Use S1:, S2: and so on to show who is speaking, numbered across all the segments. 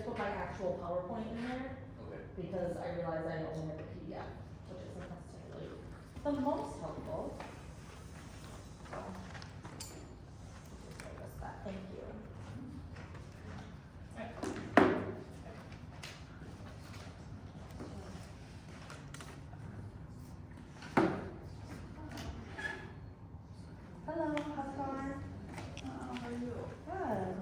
S1: put my actual PowerPoint in there
S2: Okay.
S1: because I realized I only have the PDF, which isn't necessarily the most helpful. So, just notice that, thank you. Hello, how's it going?
S3: How are you?
S1: Good.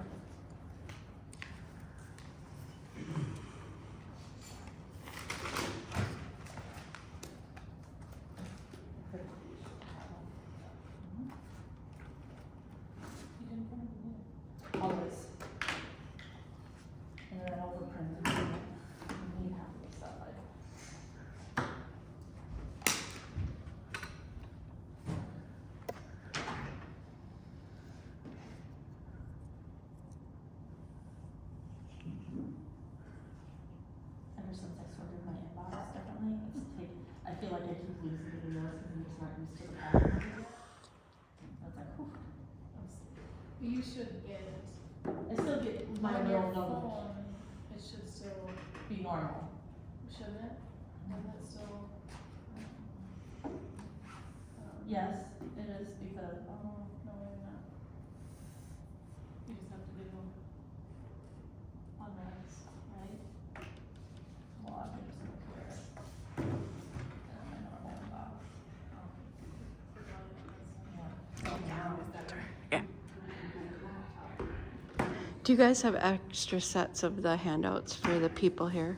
S1: Always. And then overprint it. You have to stuff like. Ever since I sorted my inbox differently, I feel like I keep losing videos because I'm just not used to the pattern of it. That's like, whew.
S3: You should get it.
S1: I still get my
S3: On
S1: real
S3: your
S1: number
S3: phone, it should still,
S1: be normal.
S3: shouldn't it? Doesn't it still?
S1: Yes, it is because,
S3: Oh, no, maybe not. You just have to do ordinance, right?
S1: well, I can just look here. And my normal inbox. Yeah.
S4: Do you guys have extra sets of the handouts for the people here?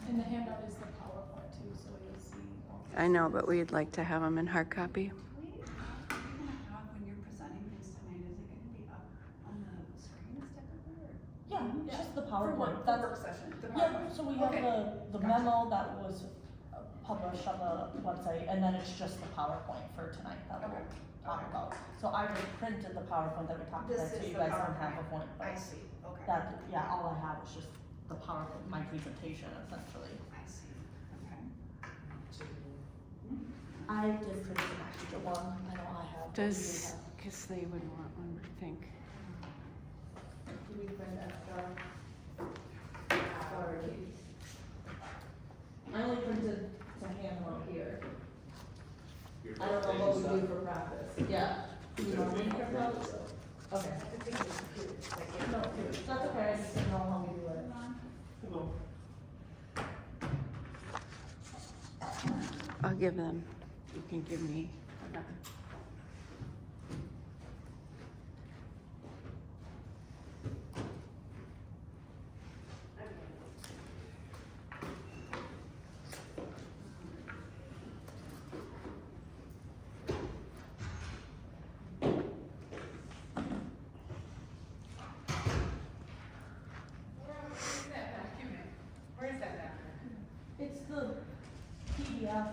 S3: And the handout is the PowerPoint too, so you'll see. all the-
S4: I know, but we'd like to have them in hard copy.
S5: Are you gonna have, when you're presenting things tonight, is it gonna be up on the screen sticker or?
S1: Yeah, it's just the
S5: For
S1: PowerPoint.
S5: work,
S1: That's,
S5: work session, the
S1: yeah,
S5: PowerPoint.
S1: so we have
S5: Okay.
S1: the
S5: Gotcha.
S1: memo that was published on the website, and then it's just the PowerPoint for tonight that we'll
S5: Okay.
S1: talk
S5: Okay.
S1: about. So I just printed the PowerPoint that we talked
S5: This
S1: about, so
S5: is
S1: you
S5: the
S1: guys don't have a
S5: PowerPoint.
S1: point,
S5: I
S1: but
S5: see, okay.
S1: that, yeah, all I have is just the PowerPoint, my presentation essentially.
S5: I see, okay.
S1: I did print an extra one, I know I have. but we do
S4: Does,
S1: have-
S4: because they would want one, I think.
S1: Do we print extra? Sorry. I only printed to hand one here. I don't know what we do for practice. Yeah. Do you normally print those? Okay. No, that's okay, I just didn't know how we do it.
S4: I'll give them, you can give me another.
S5: Where is that at?
S1: It's the PDF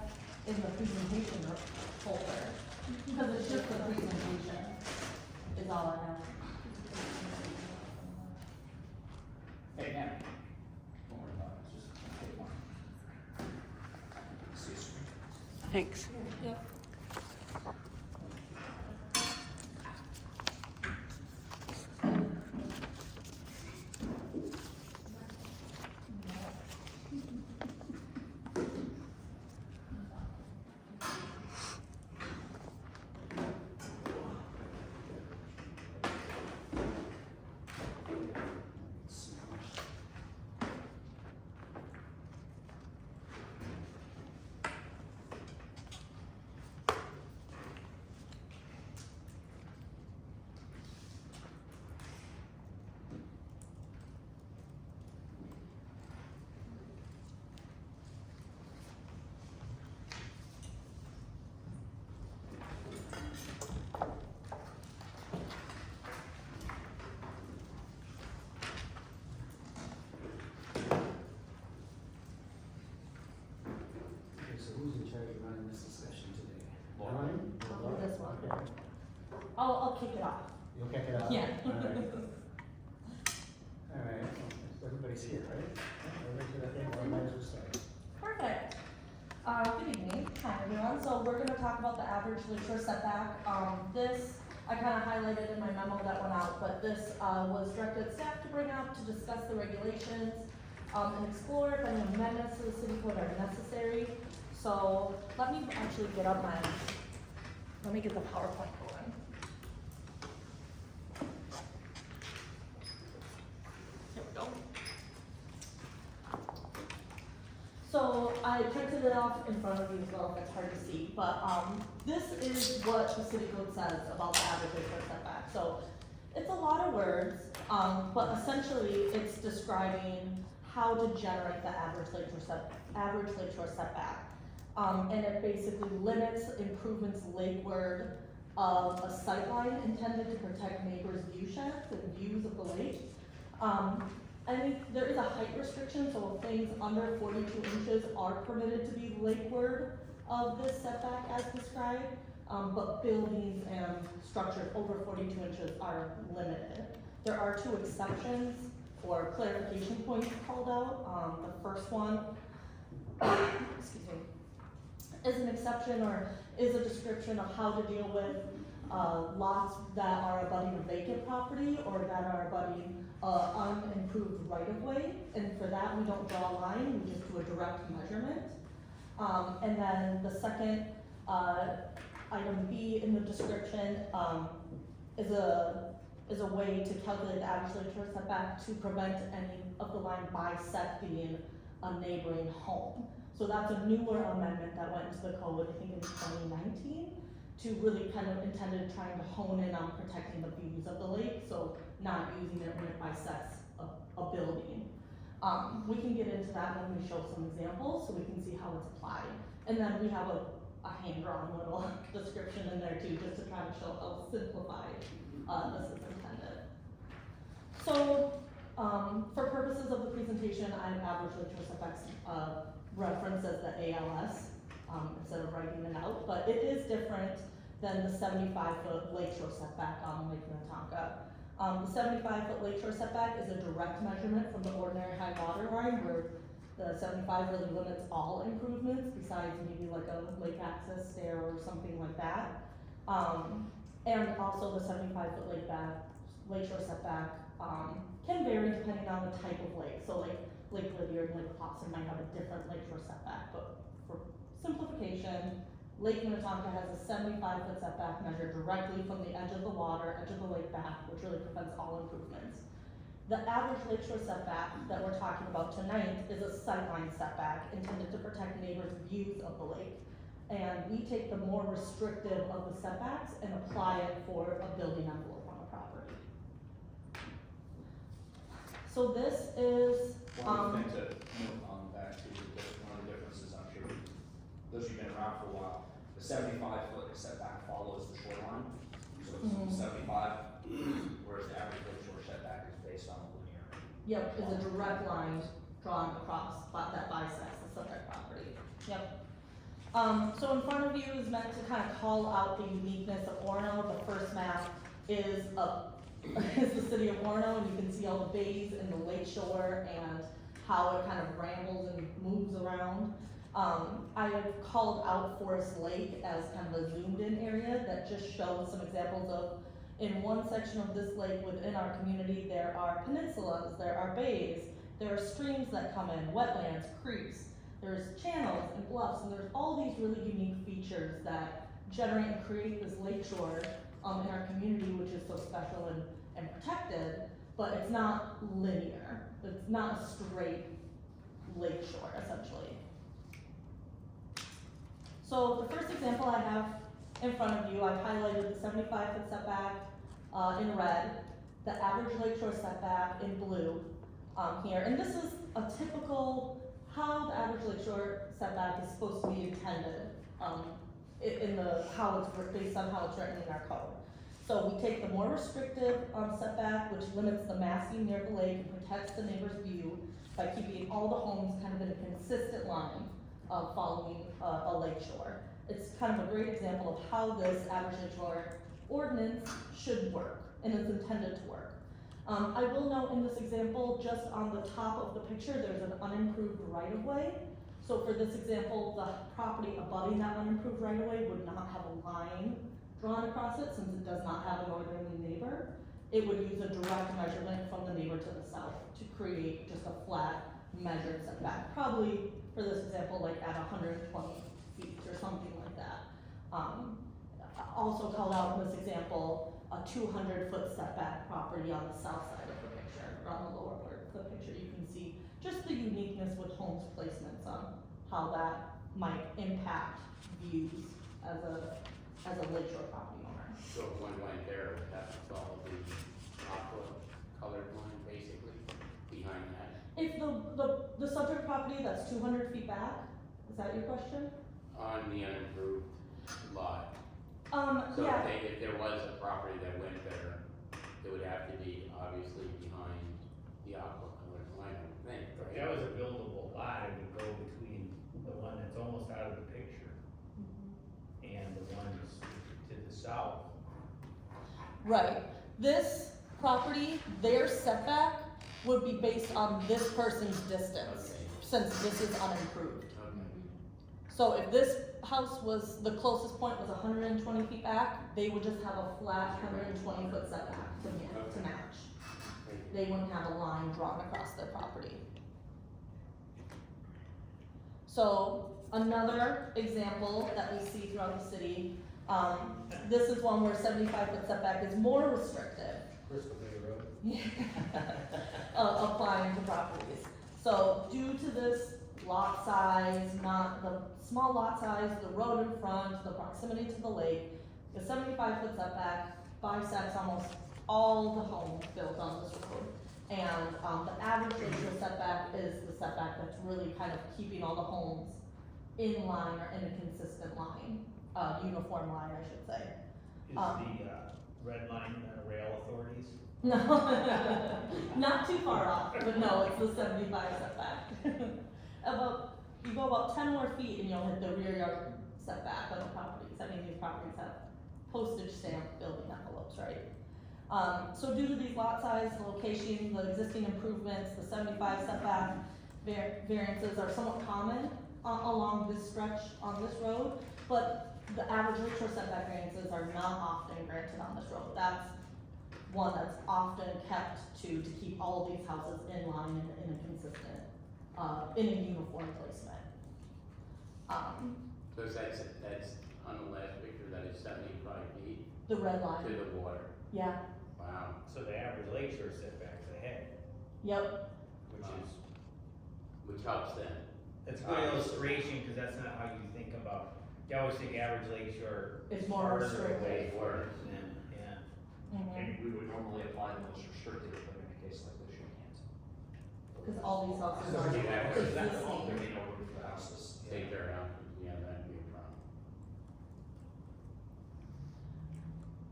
S1: in the presentation folder, because it's just the presentation is all I have.
S2: Hey, man. Don't worry about it, just take one. See you soon.
S4: Thanks.
S3: Yep.
S6: Okay, so who's in charge of running this discussion today?
S2: Laura.
S6: Lauren?
S1: I'll do
S6: Laura?
S1: this one.
S6: Okay.
S1: I'll kick it off.
S6: You'll kick it off?
S1: Yeah.
S6: All right, so everybody's here, right? Everybody's here, I think, or might as well start.
S1: Perfect. Good evening, hi everyone. So we're gonna talk about the average Lakeshore setback. This I kind of highlighted in my memo that went out, but this was directed at staff to bring up to discuss the regulations and explore if any amendments to the city code are necessary. So let me actually get up let me get the PowerPoint going. There we go. So I printed it off in front of you as well, if it's hard to see, but this is what the city code says about the average lakeshore setback. So it's a lot of words, but essentially it's describing how to generate the average lakeshore setback. And it basically limits improvements lakeward of a sightline intended to protect neighbors' view sheds and views of the lake. I think there is a height restriction, so things under 42 inches are permitted to be lakeward of this setback as described, but buildings and structures over 42 inches are limited. There are 2 exceptions or clarification points called out. The first one, excuse me, is an exception or is a description of how to deal with lots that are abutting a vacant property or that are abutting unimproved right-of-way, and for that we don't draw a line, we just do a direct measurement. And then the second item B in the description is a way to calculate the average lakeshore setback to prevent any of the line bisecting a neighboring home. So that's a newer amendment that went into the code, I think in 2019, to really kind of intended trying to hone in on protecting the views of the lake, so not using it when it bisects a building. We can get into that when we show some examples, so we can see how it's applied. And then we have a hand-drawn little description in there too, just to try to show how simplified this is intended. So, for purposes of the presentation, I have average lakeshore setbacks referenced as the ALS, instead of writing it out, but it is different than the 75-foot lakeshore setback on Lake Minnetonka. The 75-foot lakeshore setback is a direct measurement from the ordinary high water line, where the 75 really limits all improvements besides maybe like a lake access stair or something like that. And also the 75-foot lakeshore setback can vary depending on the type of lake. So like Lake Lydiard and Lake Clawson might have a different lakeshore setback, but for simplification, Lake Minnetonka has a 75-foot setback measured directly from the edge of the water, edge of the lake back, which really prevents all improvements. The average lakeshore setback that we're talking about tonight is a sightline setback intended to protect neighbors' views of the lake. And we take the more restrictive of the setbacks and apply it for a building envelope on a property. So this is,
S2: One thing to note on that too, one of the differences, I'm sure, those who've been around for a while, the 75-foot setback follows the shoreline. So it's 75, whereas the average lakeshore setback is based on a linear.
S1: yep, is a direct line drawn across that bisects the subject property. Yep. So in front of you is meant to kind of call out the uniqueness of Orono. The first map is the city of Orono, and you can see all the bays and the lakeshore and how it kind of rambles and moves around. I have called out Forest Lake as kind of a zoomed in area that just shows some examples of, in one section of this lake within our community, there are peninsulas, there are bays, there are streams that come in, wetlands, creeks, there's channels and bluffs, and there's all these really unique features that generate and create this lakeshore in our community, which is so special and protected, but it's not linear. It's not a straight lakeshore, essentially. So the first example I have in front of you, I've highlighted the 75-foot setback in red, the average lakeshore setback in blue here, and this is a typical how the average lakeshore setback is supposed to be intended in how it's based on how it's written in our code. So we take the more restrictive setback, which limits the massing near the lake and protects the neighbor's view by keeping all the homes kind of in a consistent line following a lakeshore. It's kind of a great example of how this average lakeshore ordinance should work, and it's intended to work. I will note in this example, just on the top of the picture, there's an unimproved right-of-way. So for this example, the property abutting that unimproved right-of-way would not have a line drawn across it, since it does not have a northerly neighbor, it would use a direct measurement from the neighbor to the south to create just a flat measured setback, probably, for this example, like at 120 feet or something like that. Also called out in this example, a 200-foot setback property on the south side of the picture, or on the lower part of the picture. You can see just the uniqueness with homes placements on how that might impact views as a lakeshore property owner.
S7: So if one went there, it would have to follow the aqua colored line, basically, behind that.
S1: If the subject property that's 200 feet back, is that your question?
S7: On the unimproved lot. So
S1: Yeah.
S7: if there was a property that went there, it would have to be obviously behind the aqua colored line, I would think,
S6: If
S7: right?
S6: that was a buildable lot, it would go between the one that's almost out of the picture and the ones to the south.
S1: Right. This property, their setback would be based on this person's distance,
S7: Okay.
S1: since this is unimproved.
S7: Okay.
S1: So if this house was, the closest point was 120 feet back, they would just have a flat 120-foot setback to match. They wouldn't have a line drawn across their property. So another example that we see throughout the city, this is one where 75-foot setback is more restrictive.
S6: Crystal Bay Road.
S1: Applying to properties. So due to this lot size, not the small lot size, the road in front, the proximity to the lake, the 75-foot setback bisects almost all the homes built on this road. And the average lakeshore setback is the setback that's really kind of keeping all the homes in line or in a consistent line, uniform line, I should say.
S6: Is the red line rail authorities?
S1: No, not too far off, but no, it's the 75 setback. You go about 10 more feet and you'll hit the rear yard setback of the properties. I mean, these properties have postage stamp building envelopes, right? So due to these lot size, the location, the existing improvements, the 75 setback variances are somewhat common along this stretch on this road, but the average lakeshore setback variances are not often granted on this road. That's one that's often kept to keep all of these houses in line in a consistent, in a uniform placement.
S7: So that's on the last picture, that is 75 feet
S1: The red line,
S7: to the water.
S1: yeah,
S7: Wow.
S6: So the average lakeshore setback's ahead,
S1: yep,
S7: Which helps them.
S6: that's a good illustration, cause that's not how you think about, you always think average lakeshore.
S1: It's more
S6: farther
S1: restricted.
S6: away first, and, yeah.
S1: mhm.
S2: And we would normally apply the most restrictive, but in a case like this, you can't.
S1: Cause all these houses
S7: So
S1: are
S7: you have to-
S1: existing.
S2: There may no room for the houses.
S7: Take their out, yeah, that'd be a problem.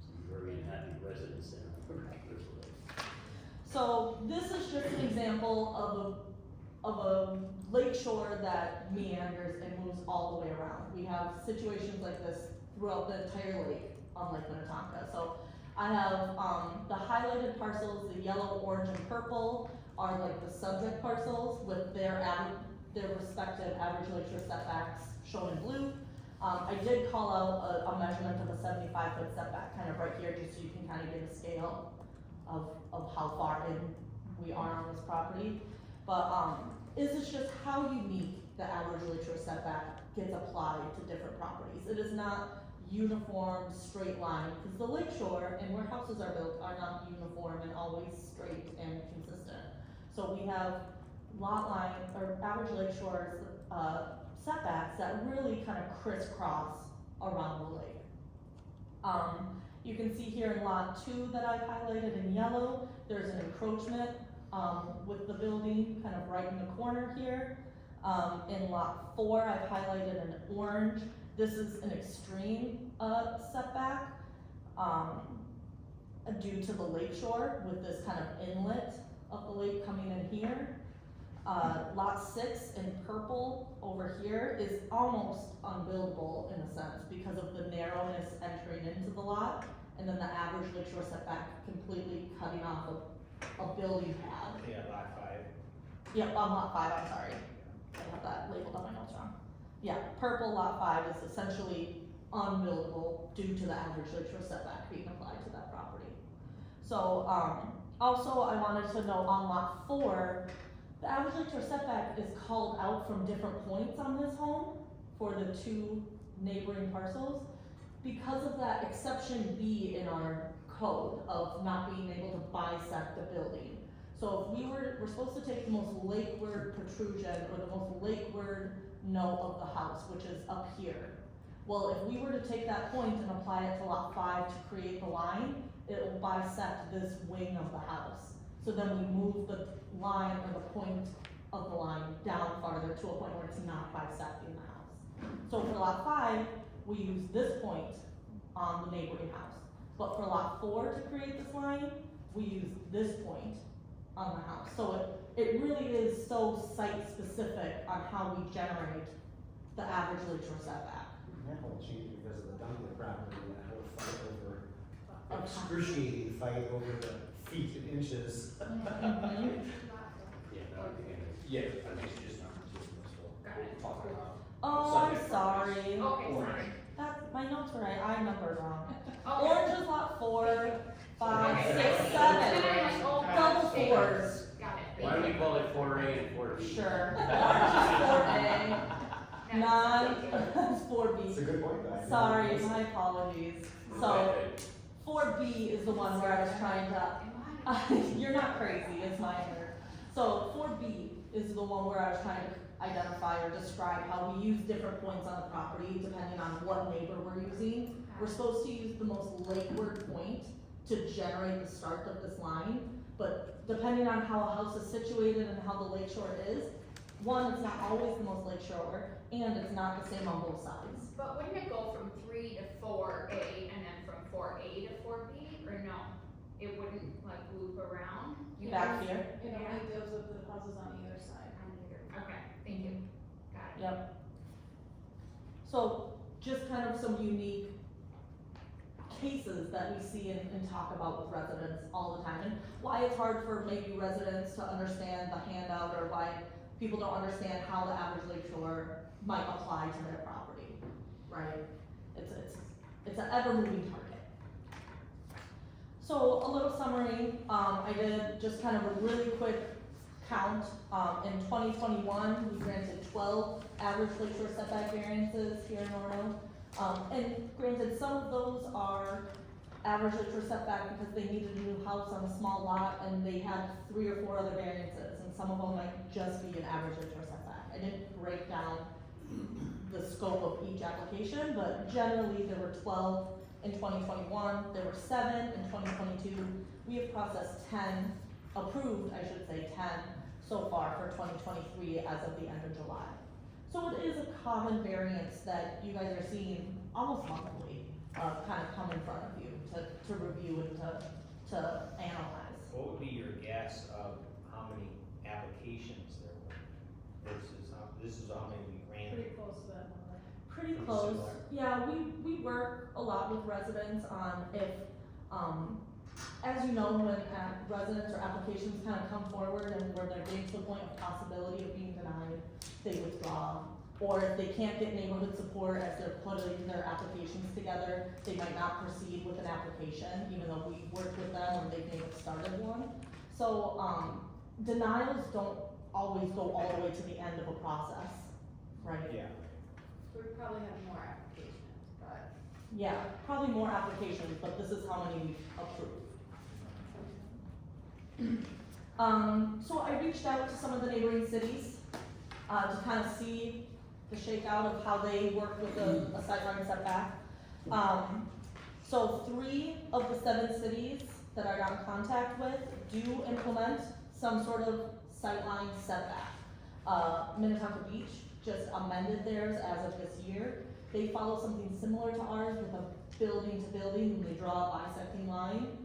S7: Some very unhappy residents there.
S1: So this is just an example of a lakeshore that meanders and moves all the way around. We have situations like this throughout the entire lake on Lake Minnetonka. So I have, the highlighted parcels, the yellow, orange, and purple are like the subject parcels with their respective average lakeshore setbacks shown in blue. I did call out a measurement of a 75-foot setback kind of right here, just so you can kind of get a scale of how far in we are on this property. But, this is just how unique the average lakeshore setback gets applied to different properties. It is not uniform, straight line, because the lakeshore and where houses are built are not uniform and always straight and consistent. So we have lot line, or average lakeshore setbacks that really kind of crisscross around the lake. You can see here in lot 2 that I've highlighted in yellow, there's an encroachment with the building kind of right in the corner here. In lot 4, I've highlighted in orange. This is an extreme setback due to the lakeshore with this kind of inlet of the lake coming in here. Lot 6 in purple over here is almost unbuildable in a sense because of the narrowness entering into the lot, and then the average lakeshore setback completely cutting off a building pad.
S6: Yeah, lot 5.
S1: Yep, on lot 5, I'm sorry. I have that labeled on my notes wrong. Yeah, purple lot 5 is essentially unbuildable due to the average lakeshore setback being applied to that property. So, also I wanted to note on lot 4, the average lakeshore setback is called out from different points on this home for the 2 neighboring parcels because of that exception B in our code of not being able to bisect the building. So if we're supposed to take the most lakeward protrusion or the most lakeward note of the house, which is up here. Well, if we were to take that point and apply it to lot 5 to create the line, it will bisect this wing of the house. So then we move the line or the point of the line down farther to a point where it's not bisecting the house. So for lot 5, we use this point on the neighboring house. But for lot 4 to create this line, we use this point on the house. So it really is so site specific on how we generate the average lakeshore setback.
S8: That whole change because of the Dunkley property, that whole fight over, excruciating fight over the feet and inches.
S7: Yeah, no, I think
S2: Yeah, I think she just not consistent with what we're talking about.
S1: Oh, I'm
S2: Subject
S1: sorry.
S3: Okay,
S2: Orange.
S3: sorry.
S1: My notes were right, I numbered wrong.
S3: Okay.
S1: Orange is lot 4, 5,
S3: Okay,
S1: 6,
S3: then I'm
S1: 7.
S3: like, oh,
S1: Double
S3: okay.
S1: 4s.
S3: Got it.
S7: Why do we call it 4A and 4B?
S1: Sure. Orange is 4A,
S3: That's
S1: 9
S3: okay.
S1: is 4B.
S8: It's a good point, though.
S1: Sorry, my apologies. So, 4B is the one where I was trying to,
S3: Am I?
S1: you're not crazy, it's my error. So 4B is the one where I was trying to identify or describe how we use different points on the property depending on what neighbor we're using. We're supposed to use the most lakeward point to generate the start of this line, but depending on how a house is situated and how the lakeshore is, one, it's not always the most lakeshore, and it's not the same on both sides.
S3: But wouldn't it go from 3 to 4A and then from 4A to 4B, or no? It wouldn't like loop around?
S1: Back here.
S9: It only deals with the houses on either side.
S3: Okay, thank you. Got it.
S1: Yep. So just kind of some unique cases that we see and talk about with residents all the time, and why it's hard for maybe residents to understand the handout, or why people don't understand how the average lakeshore might apply to their property, right? It's an ever-moving target. So a little summary, I did just kind of a really quick count. In 2021, we granted 12 average lakeshore setback variances here in Orono. And granted, some of those are average lakeshore setback because they needed a new house on a small lot and they had 3 or 4 other variances, and some of them might just be an average lakeshore setback. I didn't break down the scope of each application, but generally there were 12 in 2021, there were 7 in 2022. We have processed 10, approved, I should say 10, so far for 2023 as of the end of July. So it is a common variance that you guys are seeing almost monthly, kind of come in front of you to review and to analyze.
S6: What would be your guess of how many applications there were versus this is how many we
S9: Pretty
S6: granted?
S9: close to that number.
S1: Pretty
S6: Pretty
S1: close.
S6: similar.
S1: Yeah, we work a lot with residents on if, as you know, when residents or applications kind of come forward and where they're getting to the point of possibility of being denied, they withdraw. Or if they can't get neighborhood support as they're putting their applications together, they might not proceed with an application, even though we worked with them or they may have started one. So, denials don't always go all the way to the end of a process, right?
S6: Yeah.
S9: We probably have more applications, but.
S1: Yeah, probably more applications, but this is how many we've approved. So I reached out to some of the neighboring cities, to kind of see the shakeout of how they work with a sightline setback. So 3 of the 7 cities that I got in contact with do implement some sort of sightline setback. Minute.Oakden Beach just amended theirs as of this year. They follow something similar to ours with a building to building, and they draw a bisecting line.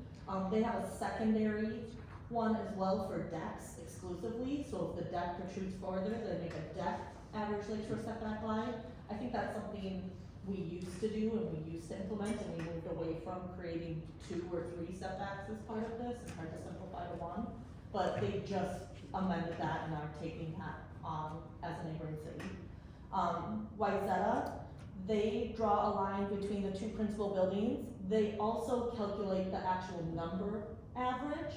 S1: They have a secondary one as well for decks exclusively, so if the deck protrudes farther, they make a deck average lakeshore setback line. I think that's something we used to do and we used to implement, and we moved away from creating 2 or 3 setbacks as part of this and tried to simplify to 1. But they just amended that and are taking that on as a neighboring city. Wayzata, they draw a line between the two principal buildings. They also calculate the actual number average,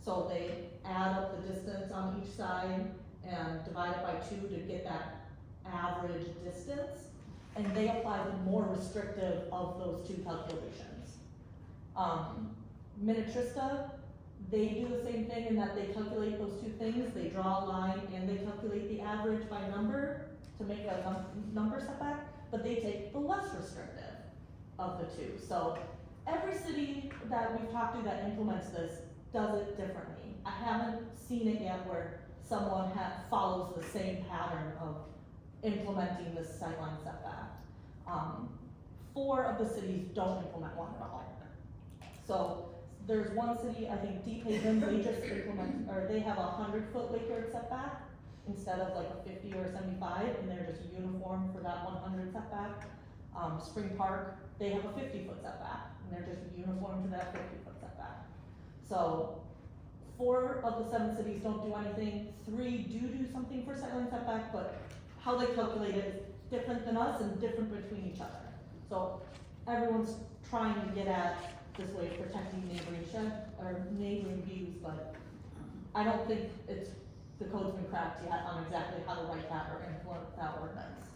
S1: so they add up the distance on each side and divide it by 2 to get that average distance, and they apply the more restrictive of those two calculations. Minute.Trista, they do the same thing in that they calculate those two things, they draw a line and they calculate the average by number to make a number setback, but they take the less restrictive of the two. So every city that we've talked to that implements this does it differently. I haven't seen it yet where someone follows the same pattern of implementing this sightline setback. 4 of the cities don't implement one at all. So there's one city, I think Deep Haven, they just implement, or they have a 100-foot Lakeshore setback instead of like a 50 or 75, and they're just uniform for that 100 setback. Spring Park, they have a 50-foot setback, and they're just uniform to that 50-foot setback. So 4 of the 7 cities don't do anything, 3 do something for sightline setback, but how they calculate it is different than us and different between each other. So everyone's trying to get at this way of protecting neighboring views, but I don't think the code's been cracked yet on exactly how to write that or implement that ordinance.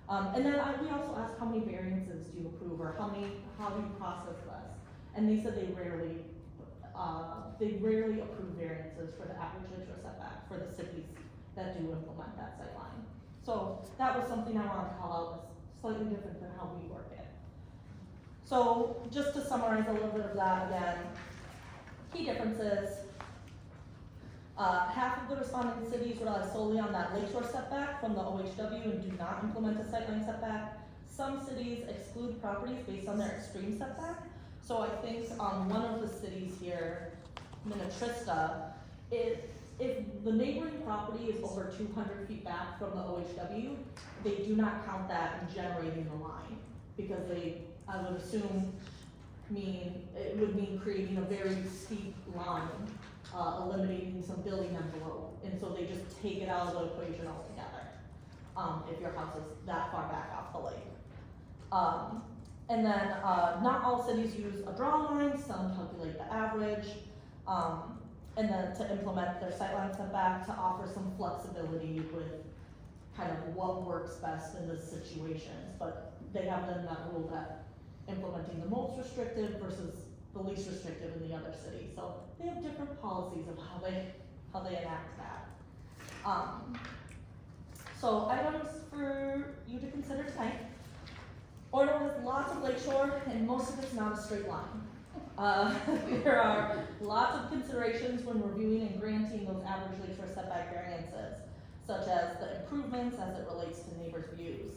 S1: And then we also asked how many variances do you approve, or how do you process this? And they said they rarely approve variances for the average Lakeshore setback for the cities that do implement that sightline. So that was something I wanted to call out as slightly different than how we work it. So just to summarize a little bit of that again, key differences. Half of the responding cities rely solely on that Lakeshore setback from the OHW and do not implement a sightline setback. Some cities exclude properties based on their extreme setback. So I think one of the cities here, Minute.Trista, if the neighboring property is over 200 feet back from the OHW, they do not count that in generating the line, because I would assume, it would mean creating a very steep line, eliminating some building envelope, and so they just take it out of the equation altogether, if your house is that far back off the lake. And then, not all cities use a draw line, some calculate the average, and then to implement their sightline setback to offer some flexibility with kind of what works best in this situations, but they have then that rule that implementing the most restrictive versus the least restrictive in the other city. So they have different policies of how they enact that. So items for you to consider tonight. Orono has lots of lakeshore, and most of it's not a straight line. There are lots of considerations when reviewing and granting those average lakeshore setback variances, such as the improvements as it relates to neighbors' views.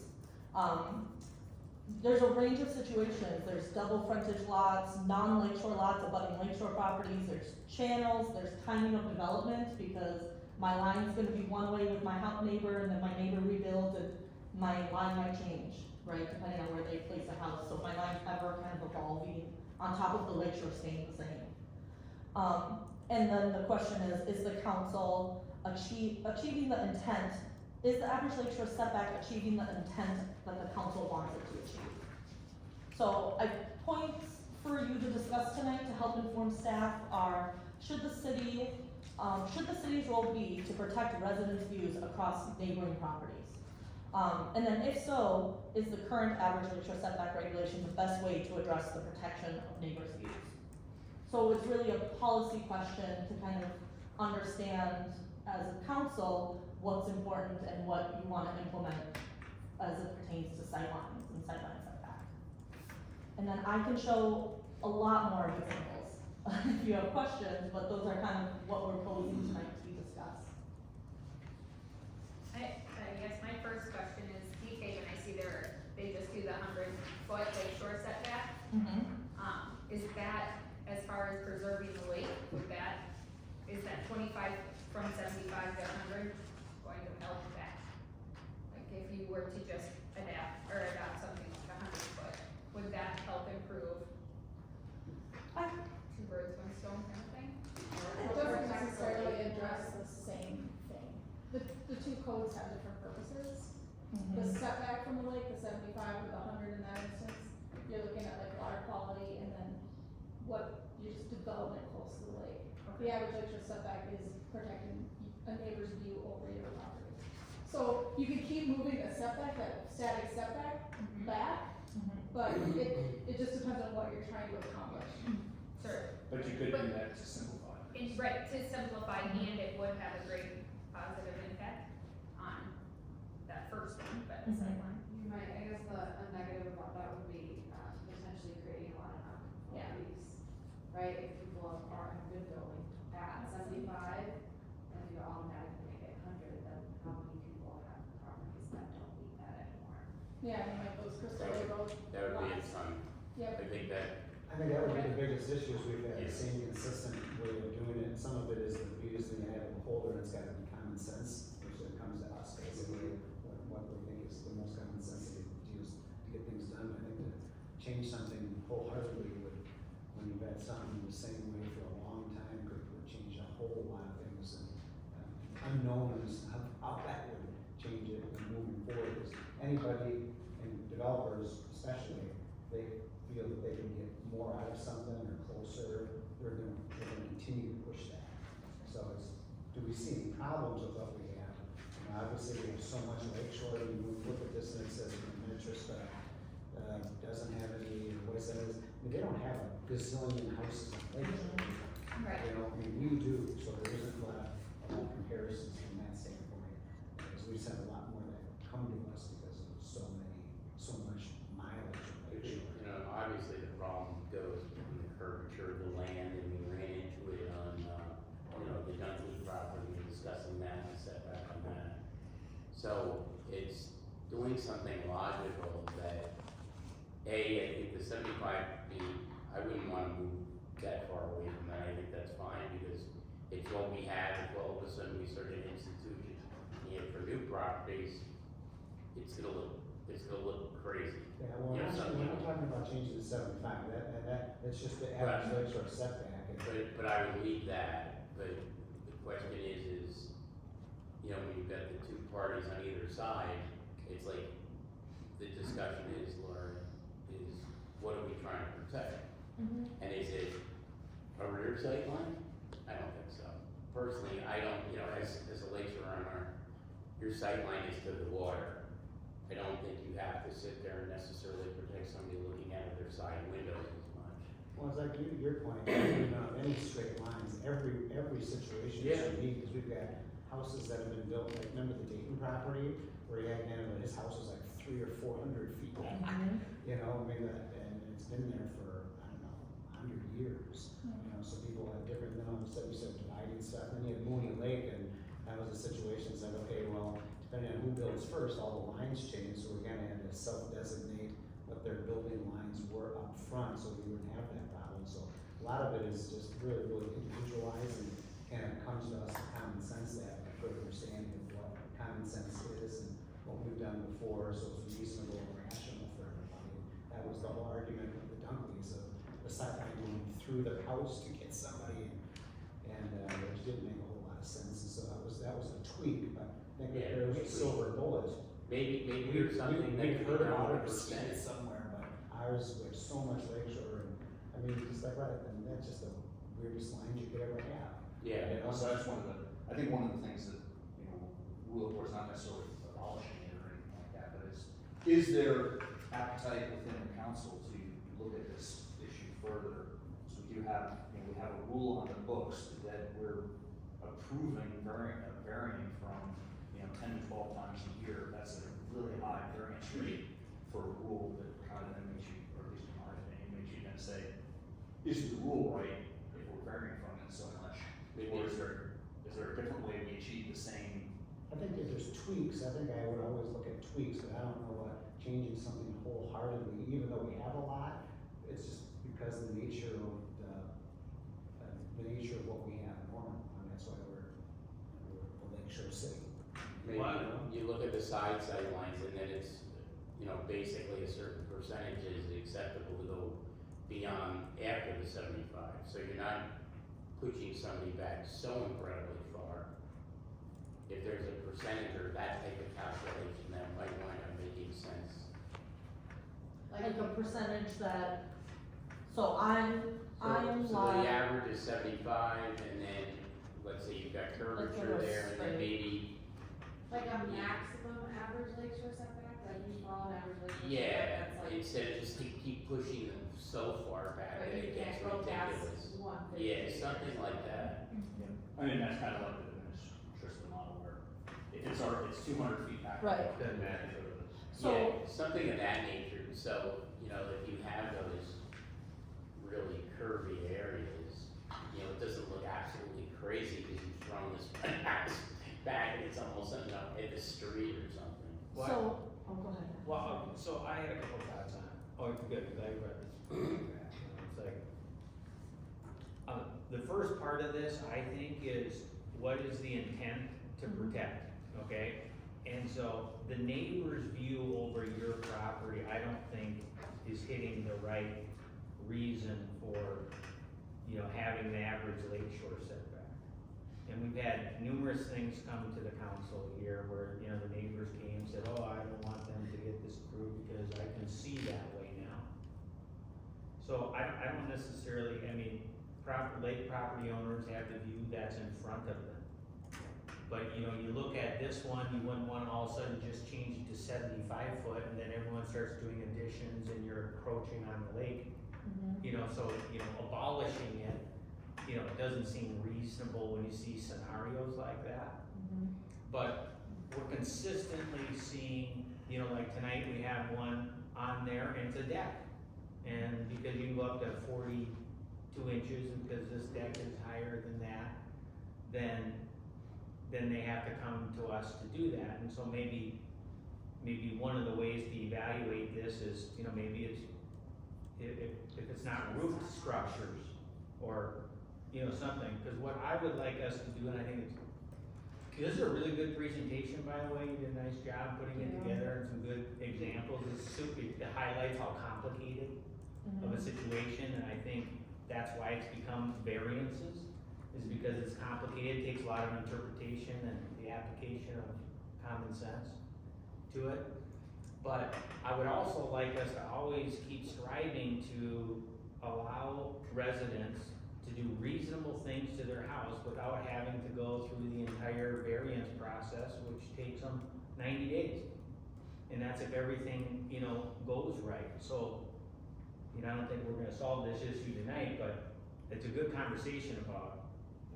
S1: There's a range of situations. There's double frontage lots, non-lakeshore lots abutting lakeshore properties, there's channels, there's timing of development, because my line's gonna be one way with my neighbor, and then my neighbor rebuilds, and my line might change, right, depending on where they place a house. So my line's ever kind of evolving on top of the lakeshore staying the same. And then the question is the council achieving the intent? Is the average lakeshore setback achieving the intent that the council wants it to achieve? So points for you to discuss tonight to help inform staff are, should the city's role be to protect residents' views across neighboring properties? And then if so, is the current average lakeshore setback regulation the best way to address the protection of neighbors' views? So it's really a policy question to kind of understand as a council what's important and what you want to implement as it pertains to sightlines and sightline setback. And then I can show a lot more examples if you have questions, but those are kind of what we're posing tonight to be discussed.
S3: I guess my first question is, Deep Haven, I see they just do the 100-foot lakeshore setback. Is that, as far as preserving the lake, is that 25 from 75 to 100 going to help that? Like if you were to just adopt something like 100 foot, would that help improve? Two birds, one stone kind of thing?
S9: It doesn't necessarily address the same thing. The two codes have different purposes.
S1: The setback from the lake, the 75 or the 100 in that instance, you're looking at like water quality and then what your development close to the lake. The average lakeshore setback is protecting a neighbor's view over your property. So you can keep moving the setback, that static setback back, but it just depends on what you're trying to accomplish.
S3: Sure.
S2: But you could do that to simplify.
S3: And right, to simplify, and it would have a great positive impact on that first one, but the second one.
S9: You might, I guess a negative about that would be, potentially creating a lot of non-conformities, right? If people have been building at 75, and you automatically make it 100, then how many people have properties that don't meet that anymore?
S1: Yeah, and like those Crystal Lake Road
S7: That would be a
S1: lots.
S7: ton.
S1: Yep.
S7: I think that,
S8: I think that would be the biggest issue, is we've had the
S7: Yes.
S8: same consistent way of doing it. Some of it is the biggest thing I have a holder, and it's gotta be common sense, which then comes to us, basically, what we think is the most common sense to use to get things done. I think to change something wholeheartedly would, when you've had something the same way for a long time, could change a whole lot of things, and unknowns of how that would change it and moving forward. Because anybody, and developers especially, they feel that they can get more out of something or closer, they're gonna continue to push that. So it's, do we see any problems with what we have? Obviously, we have so much lakeshore, and we look at this and it says interest, doesn't have any, what is that, I mean, they don't have a gazillion houses on lakeshore.
S3: Right.
S8: You know, I mean, we do, so there isn't a lot of comparisons from that standpoint, because we've had a lot more that come to us because of so much mileage of lakeshore.
S7: you know, obviously the problem goes with the curvature of the land, and we ran into it on, the Untitled property, and discussing that and setback on that. So it's doing something logical that, I think the 75 feet, I wouldn't wanna move that far away from that. I think that's fine, because it's what we have. If all of a sudden we start an institution, and for new properties, it's gonna look crazy.
S8: Yeah, well,
S7: Yeah,
S8: actually,
S7: something-
S8: we're not talking about changing to 75, that's just the average lakeshore setback. And
S7: But I would leave that, but the question is, when you've got the two parties on either side, it's like, the discussion is, Laura, is what are we trying to protect? And is it a rear sight line? I don't think so. Personally, I don't, as a lakeshore owner, your sight line is to the water. I don't think you have to sit there and necessarily protect somebody looking out of their side windows as much.
S8: Well, it's like your point, any straight lines, every situation is
S7: Yeah.
S8: unique, because we've got houses that have been built, like, remember the Dayton property, where he had, his house was like 300 or 400 feet back, and it's been there for, I don't know, 100 years. So people have different, then all of a sudden we started dividing stuff, and then you had Mooney Lake, and that was a situation, said, okay, well, depending on who builds first, all the lines change, so we're gonna have to self-designate what their building lines were up front, so we wouldn't have that problem. So a lot of it is just really individualized, and kind of comes to us with common sense, that a good understanding of what common sense is and what we've done before, so it's reasonable and rational for everybody. That was the whole argument with the Dunkleys, of the sideline going through their house to get somebody, and which didn't make a whole lot of sense, and so that was a tweak, but I think that there was a silver bullet.
S7: Maybe there's something that
S8: We've
S7: can be
S8: heard
S7: done
S8: about it
S7: with
S8: or seen it
S7: percent.
S8: somewhere, but ours, there's so much lakeshore, and, I mean, just like, right, and that's just the weirdest lines you could ever have.
S7: Yeah,
S2: So that's I think one of the things that, rule of course, not necessarily abolishing it or anything like that, but is there appetite within the council to look at this issue further? So we do have, we have a rule on the books that we're approving varying from, 10 to 12 times a year. That's a really high variance rate for a rule that kind of then makes you, or at least in my opinion, makes you then say, is the rule right if we're varying from it so much? Or is there a different way we achieve the same?
S8: I think if there's tweaks, I think I would always look at tweaks, but I don't know what changing something wholeheartedly, even though we have a lot, it's just because of the nature of what we have in Orono, and that's why we're a lakeshore city.
S7: maybe you look at the side lines, and then it's, basically a certain percentage is acceptable to go beyond after the 75. So you're not pushing somebody back so incredibly far. if there's a percentage or that type of calculation, that might wind up making sense.
S1: Like a percentage that, so I'm
S7: So the
S1: like,
S7: average is 75, and then, let's say you've got curvature there, and then maybe,
S9: Like a maximum average lakeshore setback, like you follow an average lakeshore
S7: yeah,
S9: setback, that's like.
S7: instead of just keep pushing them so far back that
S9: Right, you
S7: it gets
S9: can't go past
S7: ridiculous.
S9: 150.
S7: Yeah, something like that.
S2: I mean, that's kind of like the Tristan model where if it's 200 feet back.
S1: Right.
S6: Doesn't matter.
S1: so,
S7: Yeah, something of that nature, so, you know, if you have those really curvy areas, you know, it doesn't look absolutely crazy because you've thrown this house back and it's almost, you know, hit the street or something.
S6: What?
S1: so, oh, go ahead.
S6: Well, so I had a couple thoughts on it. Oh, good, because I read this. It's like, the first part of this, I think, is what is the intent to protect, okay? And so the neighbor's view over your property, I don't think is hitting the right reason for, you know, having the average lakeshore setback. And we've had numerous things come to the council here where, you know, the neighbors came and said, oh, I don't want them to get this approved because I can see that way now. So I don't necessarily, I mean, lake property owners have the view that's in front of them. But, you know, you look at this one, you wouldn't want to all of a sudden just change it to 75 foot and then everyone starts doing additions and you're encroaching on the lake. You know, so, you know, abolishing it, you know, it doesn't seem reasonable when you see scenarios like that. But we're consistently seeing, you know, like tonight we have one on there and it's a deck. And because you can go up to 42 inches and because this deck is higher than that, then they have to come to us to do that. And so maybe one of the ways to evaluate this is, you know, maybe it's, if it's not roofed structures or, you know, something, because what I would like us to do, and I think it's, this is a really good presentation, by the way, you did a nice job putting it together and some good examples, it highlights how complicated of a situation, and I think that's why it's become variances, is because it's complicated, it takes a lot of interpretation and the application of common sense to it. But I would also like us to always keep striving to allow residents to do reasonable things to their house without having to go through the entire variance process, which takes them 90 days. And that's if everything, you know, goes right. So, you know, I don't think we're gonna solve this issue tonight, but it's a good conversation about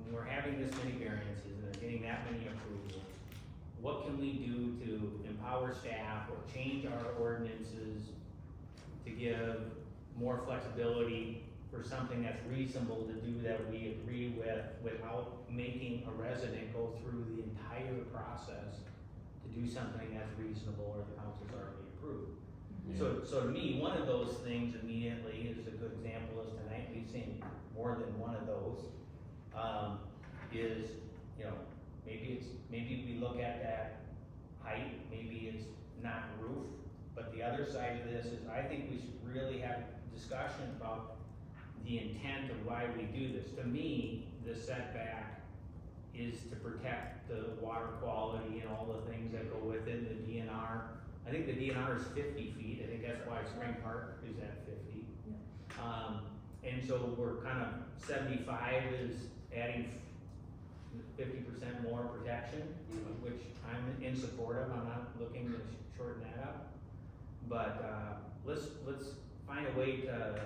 S6: when we're having this many variances and they're getting that many approvals, what can we do to empower staff or change our ordinances to give more flexibility for something that's reasonable to do that we agree with without making a resident go through the entire process to do something that's reasonable or the council's already approved. So to me, one of those things immediately is a good example is tonight, we've seen more than one of those, is, you know, maybe we look at that height, maybe it's not roof, but the other side of this is I think we should really have a discussion about the intent of why we do this. To me, the setback is to protect the water quality and all the things that go with it, the DNR. I think the DNR is 50 feet, I think that's why Spring Park is at 50. And so we're kind of, 75 is adding 50% more protection, which I'm in support of, I'm not looking to shorten that up. But let's find a way to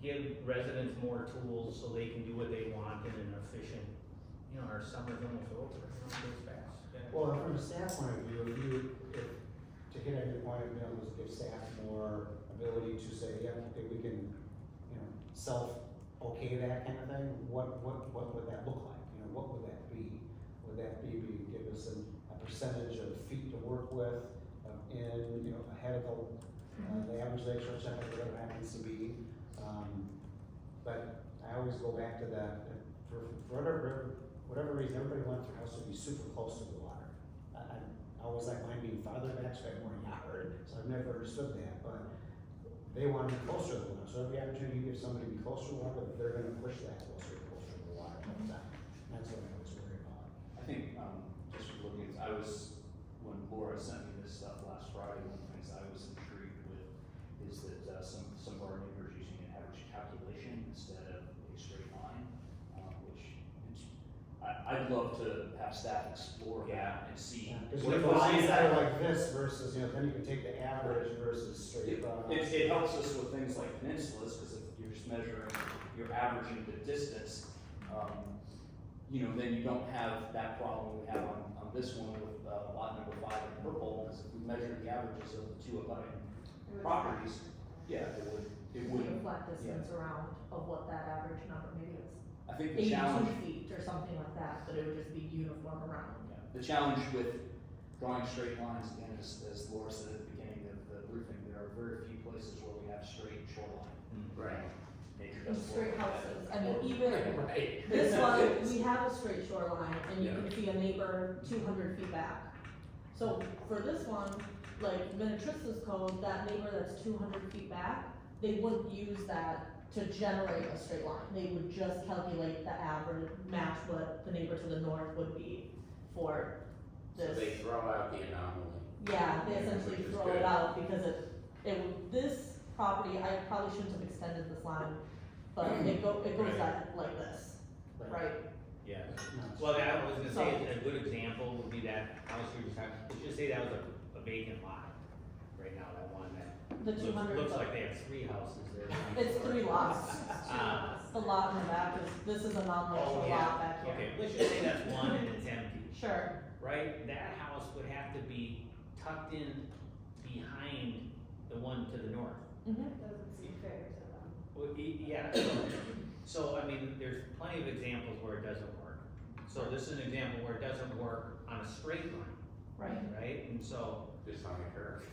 S6: give residents more tools so they can do what they want in an efficient, you know, our summer's almost over, you know, it goes fast.
S8: Well, and from a staff point of view, if to hit on your point of being able to give staff more ability to say, yeah, okay, we can, you know, self-okay that kind of thing, what would that look like? You know, what would that be? Would that be give us a percentage of feet to work with, in, you know, ahead of the average lakeshore setback, whatever it happens to be. But I always go back to that, for whatever reason, everybody wants their house to be super close to the water. I always like mine being farther back, so I have more yard, so I've never understood that, but they want to be closer to the water, so every opportunity you give somebody to be closer to the water, they're gonna push that closer to the water all the time. That's what I always worry about.
S2: I think, just looking when Laura sent me this stuff last Friday, one of the things I was intrigued with is that, some of our neighbors using an average calculation instead of a straight line, I'd love to have staff explore that and see.
S8: Because
S2: what
S8: with
S2: if we see
S8: lines that
S2: that-
S8: are like this versus, then you can take the average versus straight across.
S2: It helps us with things like peninsulas, because if you're just measuring, you're averaging the distance, then you don't have that problem we have on this one with, lot number 5 in purple, because if we measure the averages of the two abutting properties, yeah, it would,
S1: With a flat distance around of what that average number, maybe it's
S2: I think the challenge,
S1: 82 feet or something like that, but it would just be uniform around.
S2: the challenge with drawing straight lines, again, as Laura said at the beginning of the briefing, there are very few places where we have straight shoreline.
S7: Right.
S2: Nature
S1: And
S2: doesn't
S1: straight
S2: work like
S1: houses,
S2: that.
S1: I mean, even
S7: Right.
S1: this one, we have a straight shoreline, and you
S7: Yeah.
S1: can see a neighbor 200 feet back. So for this one, like Minnetrista's code, that neighbor that's 200 feet back, they wouldn't use that to generate a straight line. They would just calculate the average, match what the neighbor to the north would be for
S7: So
S1: this.
S7: they throw out the anomaly.
S1: Yeah, they essentially
S7: Which is
S1: throw
S7: good.
S1: it out because this property, I probably shouldn't have extended this line, but it goes
S6: Right.
S1: that like this, right?
S6: Yeah.
S8: No.
S6: Well, that, I was gonna say, a good example would be that house we just talked, let's just say that was a vacant lot. Right now, that one that
S1: The 200
S6: looks
S1: foot.
S6: like they have 3 houses there.
S1: It's 3 lots.
S6: Uh,
S1: The lot in the back this is a non-lakeshore
S6: Oh,
S1: lot back
S6: yeah,
S1: here.
S6: okay, let's just say that's one and it's empty,
S1: Sure,
S6: right? That house would have to be tucked in behind the one to the north.
S9: Doesn't seem fair to them.
S6: Well, yeah, so, I mean, there's plenty of examples where it doesn't work. So this is an example where it doesn't work on a straight line,
S1: right.
S6: right? And so,
S7: Just on the curve.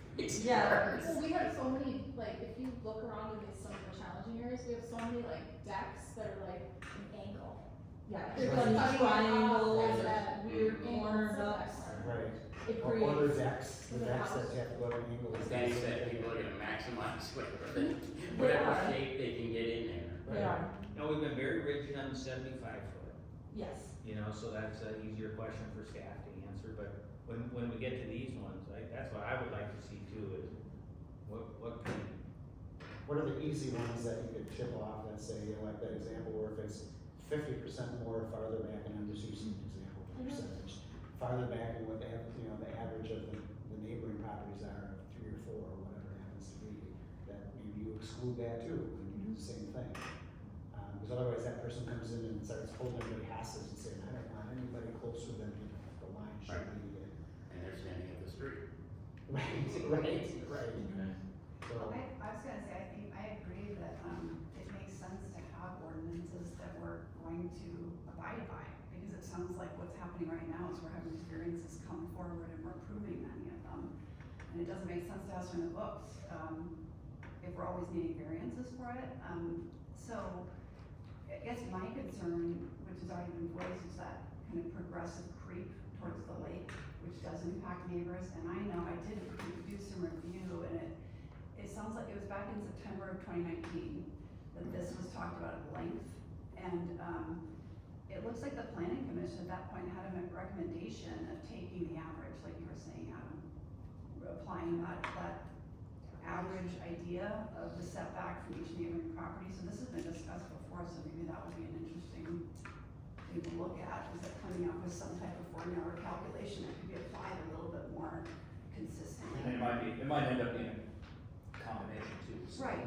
S1: Yeah.
S9: Well, we have so many, like, if you look around in some of the challenging areas, we have so many, like, decks that are like an angle.
S1: Yeah,
S9: They're
S1: funny
S9: just cutting
S1: triangles,
S9: off
S1: or
S9: that
S1: weird
S9: angle
S1: corners
S9: setback
S1: up.
S9: line.
S8: Right.
S1: It
S8: Or the
S1: creates,
S8: decks that you have to go at an angle.
S7: As Danny said, people are gonna maximize whatever shape they can get in there.
S1: they are,
S6: now, we've been very rigid on the 75-foot,
S1: yes.
S6: so that's an easier question for staff to answer, but when we get to these ones, that's what I would like to see too, is what can,
S8: What are the easy ones that you could chip off, let's say, like that example where if it's 50% more farther back, and I'm just using an example of percentage, farther back than what they have, the average of the neighboring properties are, 3 or 4, or whatever it happens to be, that maybe you exclude that too, and you do the same thing. Because otherwise that person comes in and starts holding everybody hostage and saying, I don't want anybody closer than the line should
S7: Right.
S8: be.
S7: And they're standing at the street.
S8: Right, right. So,
S5: I was gonna say, I think, I agree that, it makes sense to have ordinances that we're going to abide by, because it sounds like what's happening right now is we're having variances come forward and we're approving many of them. And it doesn't make sense to us in the books, if we're always needing variances for it. So, I guess my concern, which has already been voiced, is that kind of progressive creep towards the lake, which does impact neighbors. And I know I did do some review, and it sounds like it was back in September of 2019 that this was talked about at length. And it looks like the planning commission at that point had a recommendation of taking the average, like you were saying, Adam, applying that average idea of the setback from each neighboring property. So this has been discussed before, so maybe that would be an interesting thing to look at, is that coming up with some type of formula or calculation that could be applied a little bit more consistently.
S2: And it might end up being a combination too. so.
S5: Right.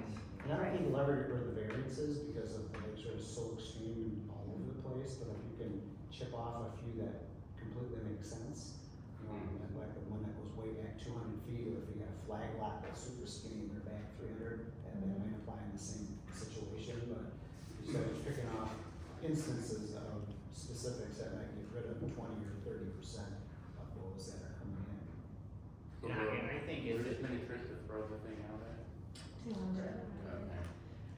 S8: and I don't think you'll ever get rid of the variances because of the nature is so extreme and all over the place, but if you can chip off a few that completely make sense, and like the one that goes way back 200 feet, or if you got a flag lot that's super skinny and they're back 300, and that might apply in the same situation, but you start picking off instances of specifics that might get rid of 20 or 30% of those that are coming in.
S6: and I think
S7: We're
S6: it's,
S7: just gonna try to throw the thing out there.
S1: 200.
S7: Okay.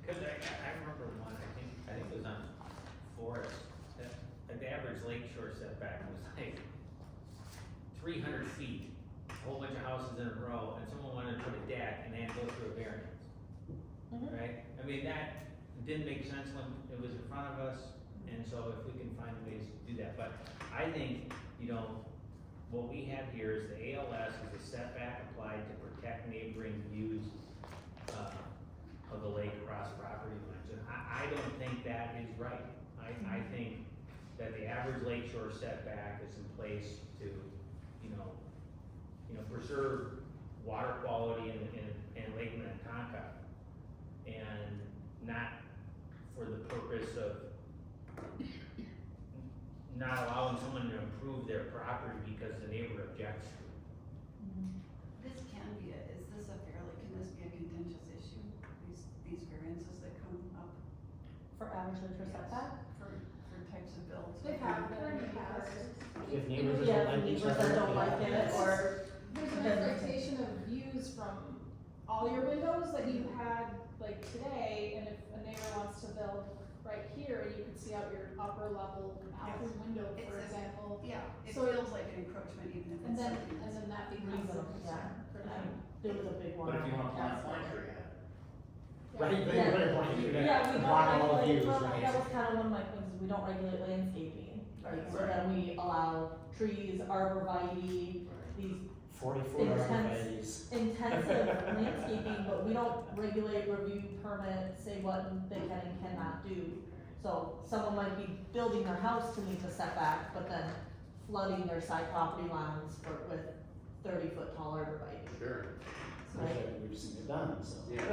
S6: cause I remember one, I think it was on Forest, that the average lakeshore setback was like 300 feet, a whole bunch of houses in a row, and someone wanted to put a deck and they had to go through a variance, right? I mean, that didn't make sense when it was in front of us, and so if we can find ways to do that, but I think, what we have here is the ALS is a setback applied to protect neighboring views, of the lake across property lines, and I don't think that is right. I think that the average lakeshore setback is in place to, preserve water quality in Lake Minnetonka, and not for the purpose of not allowing someone to improve their property because the neighbor objects to it.
S5: This can be can this be a contentious issue, these variances that come up
S1: For average lakeshore setback?
S5: for types of builds?
S9: They have been in the past.
S8: If neighbors
S1: Yeah,
S8: don't like each
S1: neighbors
S8: other.
S1: that don't like it, or,
S9: There's an expectation of views from all your windows that you had like today, and if a neighbor wants to build right here, and you can see out your upper level bathroom window,
S5: It's
S9: for
S5: a-
S9: example.
S5: Yeah, it
S9: So-
S5: feels like an encroachment even if
S9: And
S5: it's
S9: then,
S5: something
S9: and
S5: that's.
S9: then that becomes a
S1: Reasonable,
S9: concern for them.
S1: there was a big one.
S2: But if you
S1: on
S2: wanna plant a
S1: Castle.
S2: pine tree, have it.
S8: Right, they
S1: Yeah.
S8: would have liked you to
S1: Yeah, we don't
S8: block all the
S1: regulate,
S8: views,
S1: well,
S8: right?
S1: that was kind of one of my things, is we don't regulate landscaping. Like, so
S2: Right.
S1: then we allow trees, arborvitae, these
S8: 40-foot
S1: Intense.
S8: arborvitae's.
S1: intensive landscaping, but we don't regulate, review, permit, say what they can and cannot do. So someone might be building their house to meet the setback, but then flooding their side property lines with 30-foot tall arborvitae.
S7: Sure.
S1: Right.
S8: We've seen it done, so.
S7: Yeah.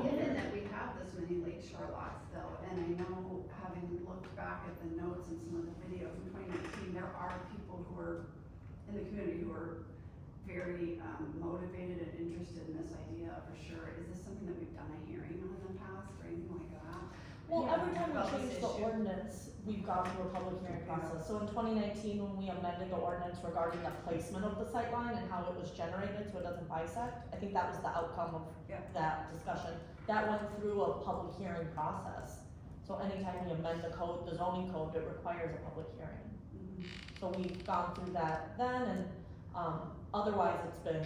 S5: Given that we have this many lakeshore lots though, and I know having looked back at the notes and some of the video from 2019, there are people who are in the community who are very motivated and interested in this idea for sure. Is this something that we've done a hearing on in the past or anything like that?
S1: Well,
S5: Yeah.
S1: every time we
S5: About this
S1: change the
S5: issue.
S1: ordinance, we've gone through a public hearing process. So in 2019, when we amended the ordinance regarding the placement of the sightline and how it was generated so it doesn't bisect, I think that was the outcome of
S5: Yeah.
S1: that discussion. That went through a public hearing process. So anytime we amend the code, the zoning code, it requires a public hearing.
S5: Mhm.
S1: So we've gone through that then, and, otherwise it's been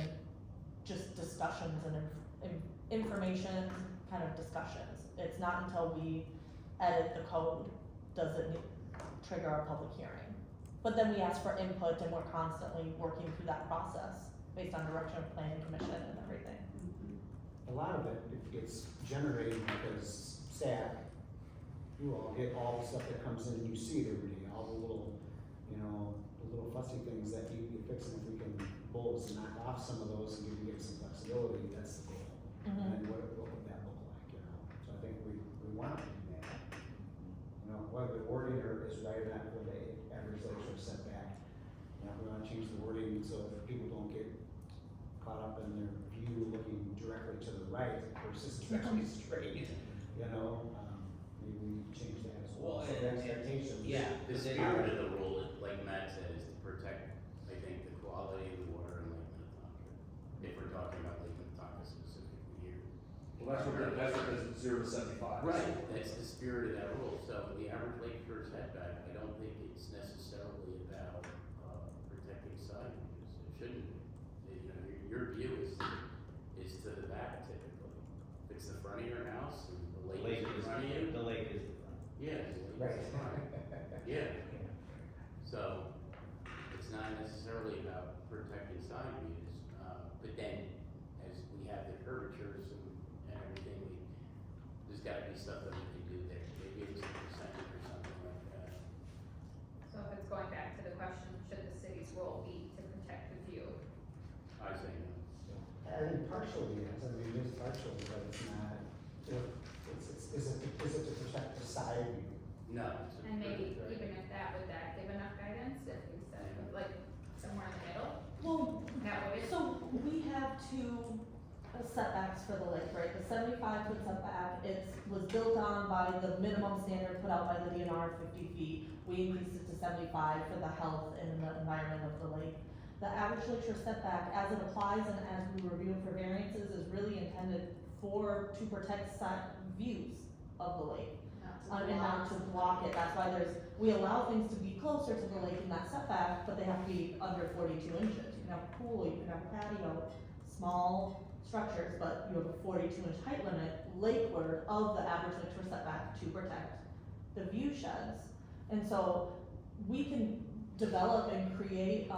S1: just discussions and information, kind of discussions. It's not until we edit the code does it trigger a public hearing. But then we ask for input, and we're constantly working through that process based on direction of planning commission and everything.
S5: Mhm.
S8: A lot of it gets generated because staff, you all get all the stuff that comes in, you see it every day, all the little, the little fussy things that need to be fixed, and if we can bulbs and knock off some of those and give some flexibility, that's the goal.
S1: Mhm.
S8: And then what would that look like, so I think we want to do that. Whether the wording is right or not for the average lakeshore setback, we wanna change the wording so that people don't get caught up in their view looking directly to the right versus directly straight, maybe we change that as well, so the expectations.
S7: The spirit of the rule, like Matt said, is to protect, I think, the quality of the water in Lake Minnetonka. If we're talking about Lake Minnetonka specifically here.
S2: Well, that's what the 0 to 75.
S7: That's the spirit of that rule, so the average lakeshore setback, I don't think it's necessarily about, protecting side views, it shouldn't be. Your view is to the back typically. If it's the front of your house and the lake is in front of you.
S6: The lake is the front.
S7: Yeah, the lake is front, yeah. So, it's not necessarily about protecting side views, but then, as we have the curvatures and everything, there's gotta be stuff that we can do there, maybe it's a percentage or something like that.
S3: So if it's going back to the question, should the city's role be to protect the view?
S7: I say no.
S8: I think partially, yes, it's partially, but it's not, is it to protect the side view?
S7: No. it's a
S3: And maybe
S7: perfect-
S3: even if that, would that give enough guidance if we said like somewhere in the middle?
S1: Well,
S3: That would,
S1: so we have two setbacks for the lake, right? The 75-foot setback, was built on by the minimum standard put out by the DNR of 50 feet. We increased it to 75 for the health and the environment of the lake. The average lakeshore setback, as it applies and as we review it for variances, is really intended to protect side views of the lake. And not to block it, that's why we allow things to be closer to the lake in that setback, but they have to be under 42 inches. You can have a pool, you can have a patio, small structures, but you have a 42-inch height limit lakeward of the average lakeshore setback to protect the view sheds. And so we can develop and create,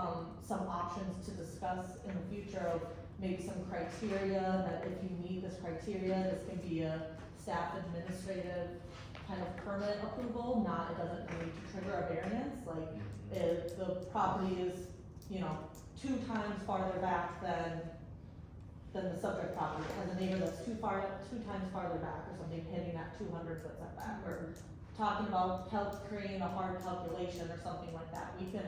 S1: some options to discuss in the future of maybe some criteria, that if you meet this criteria, this can be a staff administrative kind of permit approval, not, it doesn't need to trigger a variance, like, if the property is, you know, 2 times farther back than the subject property, has a neighbor that's 2 times farther back or something, hitting that 200-foot setback, or talking about creating a hard calculation or something like that. We can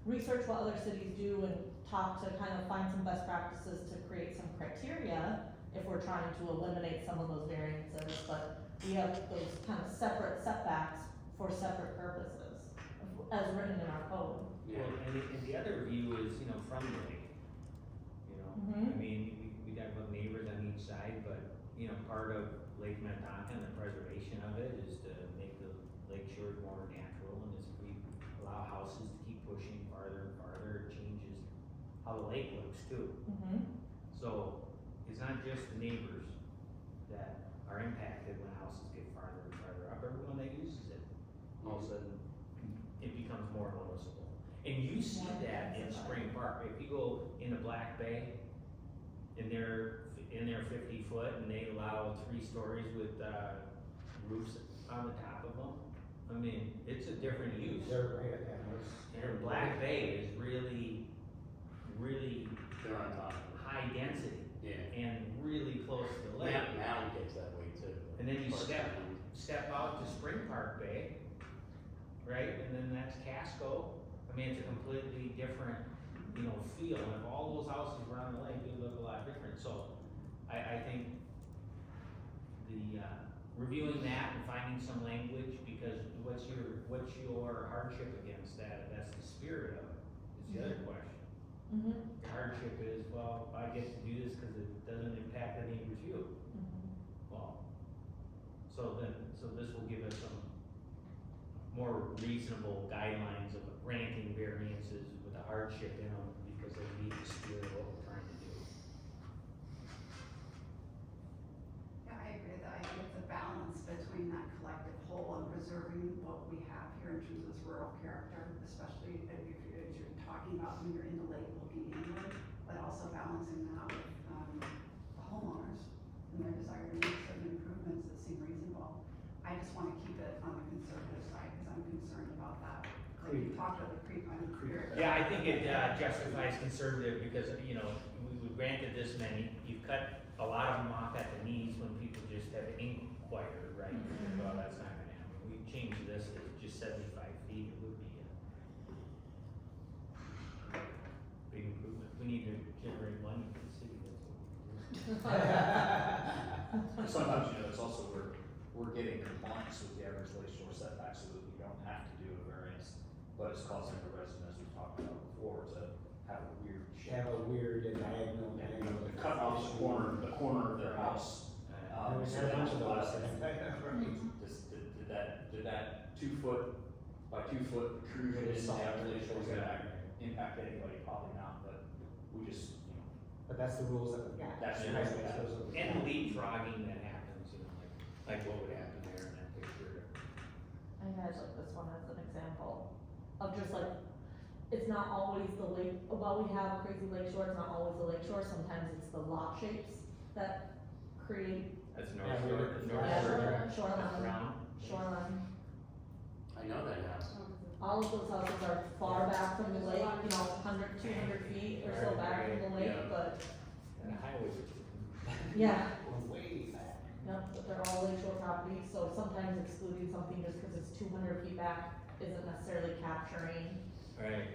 S1: research what other cities do and talk to kind of find some best practices to create some criteria if we're trying to eliminate some of those variances, but we have those kind of separate setbacks for separate purposes, as written in our code.
S6: Well, and the other view is, you know, from the lake. You know, I mean, we talk about neighbors on each side, but, you know, part of Lake Minnetonka and the preservation of it is to make the lake shore more natural, and as we allow houses to keep pushing farther and farther, it changes how the lake looks too. So, it's not just the neighbors that are impacted when houses get farther and farther up, everyone that uses it, all of a sudden, it becomes more noticeable. And you see that in Spring Park, if you go into Black Bay, and they're 50 foot, and they allow 3 stories with, roofs on the top of them, I mean, it's a different use.
S8: They're right at that.
S6: And Black Bay is really, really
S7: They're on top of
S6: high density
S7: it. Yeah.
S6: and really close to the lake.
S7: Mountain gets that way too.
S6: And then you
S7: Park
S6: step out to Spring Park Bay, right, and then that's Casco. I mean, it's a completely different, you know, feel, and if all those houses were on the lake, it would look a lot different, so I think the, reviewing that and finding some language, because what's your hardship against that, if that's the spirit of it, is the other question. The hardship is, well, I get to do this because it doesn't impact the neighbor's view. Well, so this will give us some more reasonable guidelines of granting variances with a hardship in them, because they meet the spirit of what we're trying to do.
S5: Yeah, I agree that I think it's a balance between that collective whole and preserving what we have here in terms of this rural character, especially if you're talking about when you're in the lake looking inward, but also balancing that with, the homeowners and their desire to make certain improvements that seem reasonable. I just wanna keep it on the conservative side, cause I'm concerned about that. Like you talked about the creek on the creek.
S6: Yeah, I think it justifies conservative, because, you know, we granted this many, you cut a lot of them off at the knees when people just have inquired, right? Well, that's not gonna happen, we changed this to just 75 feet, it would be a big improvement. We need to generate money for the city, that's what we do.
S2: Sometimes, you know, it's also we're getting compliance with the average lakeshore setback, so that we don't have to do a variance, but it's causing the residents, we've talked about before, to have a weird shape.
S8: Have a weird diagonal angle.
S2: Cut off the corner of their house.
S8: We
S2: So
S8: had a bunch of
S2: that's
S8: those.
S2: Did that 2 foot by 2 foot protrusion in the average lakeshore gonna impact anybody? Probably not, but we just, you know,
S8: But that's the rules that we got.
S2: That's the
S8: Right,
S2: rules we got.
S8: those are the-
S6: And the leapfrogging that happens, you know, like what would happen there in that picture.
S1: I had like this one as an example of just like, it's not always the lake, while we have crazy lake shore, it's not always the lake shore, sometimes it's the lot shapes that create
S6: That's
S8: Yeah,
S6: North
S8: we
S6: Shore,
S8: were-
S6: North
S8: Yeah,
S6: Shore.
S1: shoreline,
S6: Round.
S1: shoreline.
S7: I know that house.
S1: All of those houses are far back from the lake, you know, 100, 200 feet or so back from the lake,
S7: Yeah.
S1: but,
S6: And a highway.
S1: yeah.
S8: We're way back.
S1: Yep, but they're all lakeshore properties, so sometimes excluding something just because it's 200 feet back isn't necessarily capturing.
S6: Right.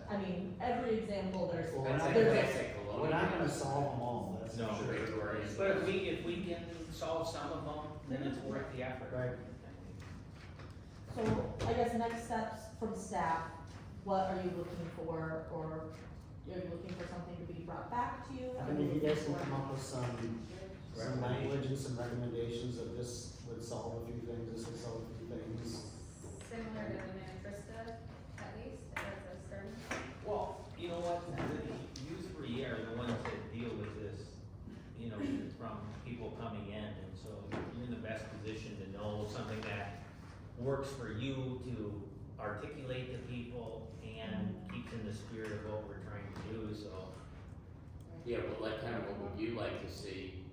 S1: I mean, every example, there's,
S8: Well, we're not
S1: there's
S8: gonna-
S1: a,
S8: We're not gonna solve them all, that's
S6: No.
S8: for sure.
S6: But if we can solve some of them, then it's worth the effort.
S8: Right.
S1: so I guess next steps from staff, what are you looking for, or are you looking for something to be brought back to you?
S8: I mean, if you guys can come up with some language and some recommendations of this would solve a few things, this would solve a few things.
S3: Similar to the Minnesota, at least, as a starting.
S6: Well, you know what, you three are the ones that deal with this, you know, from people coming in, and so you're in the best position to know something that works for you to articulate to people and keeps in the spirit of what we're trying to do, so.
S7: Yeah, well, like kind of what would you like to see,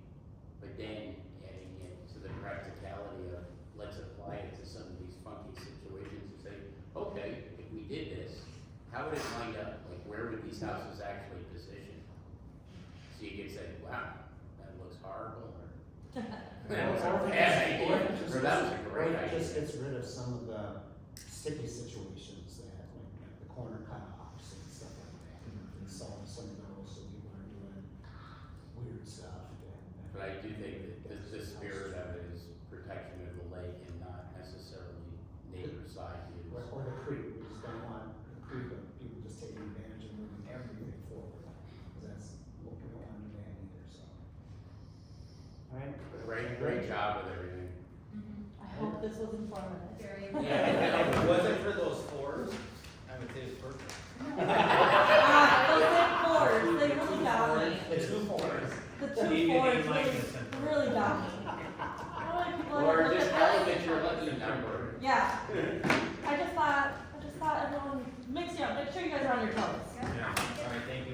S7: but then adding it to the practicality of, let's apply it to some of these funky situations and say, okay, if we did this, how would it wind up? Like, where would these houses actually position? So you could say, wow, that looks horrible, or that was a bad idea, or that was a great
S8: Or it just
S7: idea.
S8: gets rid of some of the sticky situations that, like the corner cutoffs and stuff like that. And solve some of those, so people aren't doing weird stuff.
S7: But I do think that the spirit of it is protection of the lake and not necessarily neighbor side views.
S8: Or the creek, we just don't want the creek of people just taking advantage and moving everything forward. Cause that's what we don't want to do that either, so. Alright.
S7: Great job with everything.
S1: I hope this was informative.
S3: Very.
S6: Yeah, if it wasn't for those fours, I would say it's perfect.
S1: Those big fours, they really got me.
S8: The two fours.
S1: The
S6: You
S1: two
S6: can
S1: fours
S6: name mine
S1: really,
S6: in a
S1: really got me. I don't like people
S7: Or
S1: that
S7: just
S1: look at
S7: elevate your lucky number.
S1: Yeah. I just thought everyone, mix you up, make sure you guys are on your toes.
S6: Yeah, alright, thank you.